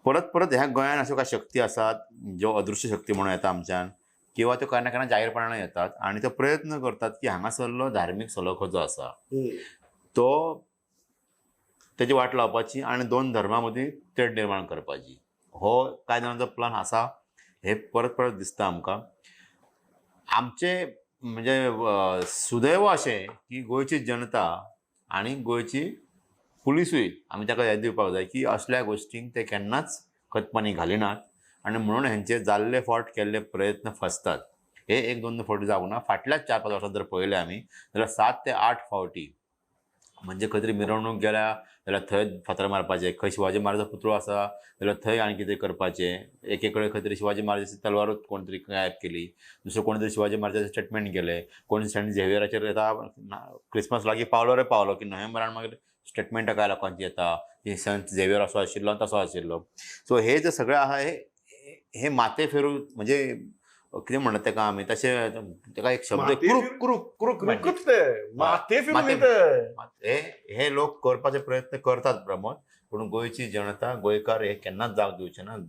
परत परत ह्या गोंयांत अश्यो कांय शक्ती आसात ज्यो अदृश्य शक्ती म्हणून येता आमच्यान, किंवा त्यो केन्ना केन्ना जाहीरपणान येतात आनी तो प्रयत्न करतात की हांगासरलो धार्मीक सलोखो जो आसा तो तेजी वाट लावपाची आनी दोन धर्मां मदीं तेड निर्माण करपाची. हो कांय जाणांचो प्लान आसा हे परत परत दिसता आमकां. आमचे म्हणजे सुदैव अशें की गोंयची जनता आनी गोंयची पुलिसूय आमी ताका हें दिवपाक जाय की असल्या गोश्टींक ते केन्नाच खतपाणी घालिनात आनी म्हणून हेंचे जाल्ले फावट केल्ले प्रयत्न फसतात. हे एक दोन फावटी जावंक ना. फाटल्याच 4-5 वर्सांत जर पळयलें आमी जाल्यार 7 ते 8 फावटी म्हणजे खंय तरी मिरवणूक गेल्या जाल्यार थंय फातर मारपाचे, खंय शिवाजी महाराजाचो पुतळो आसा जाल्यार थंय आनी कितें करपाचें. एके कडेन खंय तरी शिवाजी महाराजाची तलवारूच कोण तरी गायब केली, दुसरो कोण तरी शिवाजी महाराजाचें स्टेटमेंट गेलें, कोण सेंट झेवियराचेर येता क्रिसमस लागीं पावलो रे पावलो की नोव्हेंबरान मागीर स्टेटमेंटां काय लोकांची येता की सेंट झेवियर असो आशिल्लो तसो आशिल्लो. सो हे जे सगळें आहा हे माथे फेरून म्हणजे कितें म्हणटात ताका आमी तशें ताका एक शब्द क्रूक हे लोक करपाचे प्रयत्न करतात प्रमोद, पूण गोंयची जनता गोंयकार हे केन्नाच जावंक दिवचे ना.